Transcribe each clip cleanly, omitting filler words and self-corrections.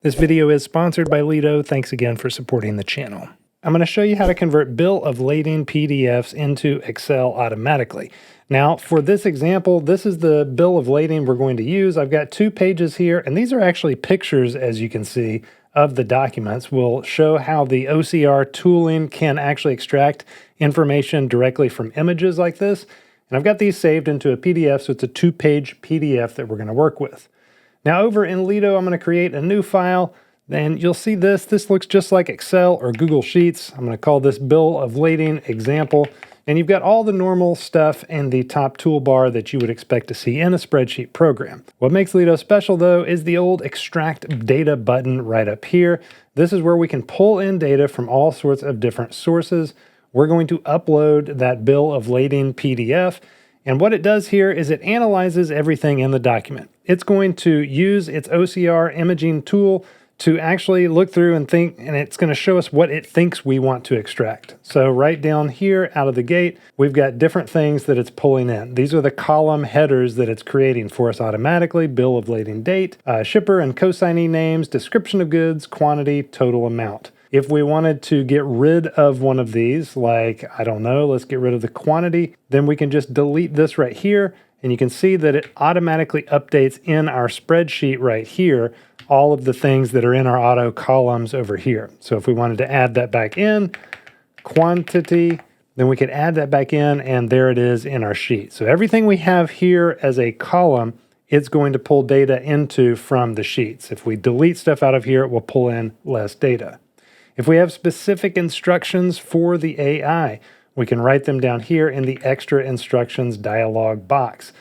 This video is sponsored by Lido. Thanks again for supporting the channel. I'm going to show you how to convert bill of lading PDFs into Excel automatically. Now, for this example, this is the bill of lading we're going to use. I've got 2 pages here, and these are actually pictures, as you can see, of the documents. We'll show how the OCR tooling can actually extract information directly from images like this. And I've got these saved into a PDF, so it's a 2-page PDF that we're going to work with. Now over in Lido, I'm going to create a new file, and you'll see this. This looks just like Excel or Google Sheets. I'm going to call this bill of lading example. And you've got all the normal stuff in the top toolbar that you would expect to see in a spreadsheet program. What makes Lido special though is the old extract data button right up here. This is where we can pull in data from all sorts of different sources. We're going to upload that bill of lading PDF. And what it does here is it analyzes everything in the document. It's going to use its OCR imaging tool to actually look through and think, and it's going to show us what it thinks we want to extract. So right down here out of the gate, we've got different things that it's pulling in. These are the column headers that it's creating for us automatically: bill of lading date, shipper and consignee names, description of goods, quantity, total amount. If we wanted to get rid of one of these, like, I don't know, let's get rid of the quantity, then we can just delete this right here, and you can see that it automatically updates in our spreadsheet right here all of the things that are in our auto columns over here. So if we wanted to add that back in, quantity, then we could add that back in, and there it is in our sheet. So everything we have here as a column, it's going to pull data into from the sheets. If we delete stuff out of here, it will pull in less data. If we have specific instructions for the AI, we can write them down here in the extra instructions dialog box.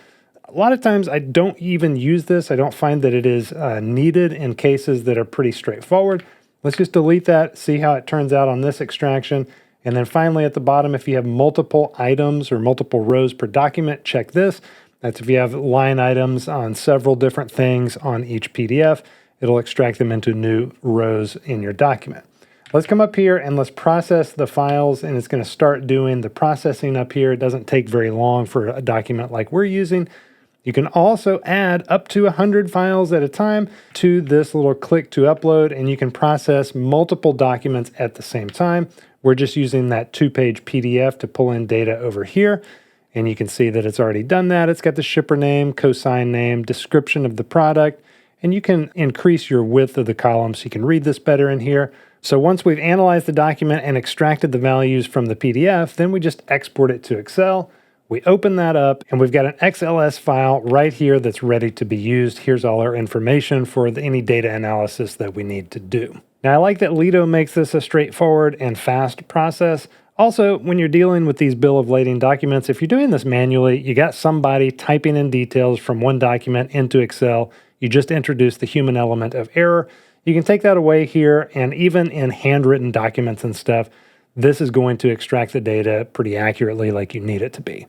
A lot of times I don't even use this. I don't find that it is needed in cases that are pretty straightforward. Let's just delete that, see how it turns out on this extraction. And then finally at the bottom, if you have multiple items or multiple rows per document, check this. That's if you have line items on several different things on each PDF, it'll extract them into new rows in your document. Let's come up here and let's process the files, and it's going to start doing the processing up here. It doesn't take very long for a document like we're using. You can also add up to 100 files at a time to this little click to upload, and you can process multiple documents at the same time. We're just using that 2-page PDF to pull in data over here, and you can see that it's already done that. It's got the shipper name, consign name, description of the product, and you can increase your width of the column so you can read this better in here. So once we've analyzed the document and extracted the values from the PDF, then we just export it to Excel. We open that up, and we've got an XLS file right here that's ready to be used. Here's all our information for any data analysis that we need to do. Now, I like that Lido makes this a straightforward and fast process. Also, when you're dealing with these bill of lading documents, if you're doing this manually, you got somebody typing in details from one document into Excel. You just introduce the human element of error. You can take that away here, and even in handwritten documents and stuff, this is going to extract the data pretty accurately like you need it to be.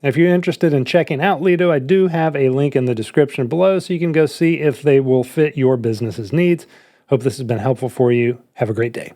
If you're interested in checking out Lido, I do have a link in the description below so you can go see if they will fit your business's needs. Hope this has been helpful for you. Have a great day.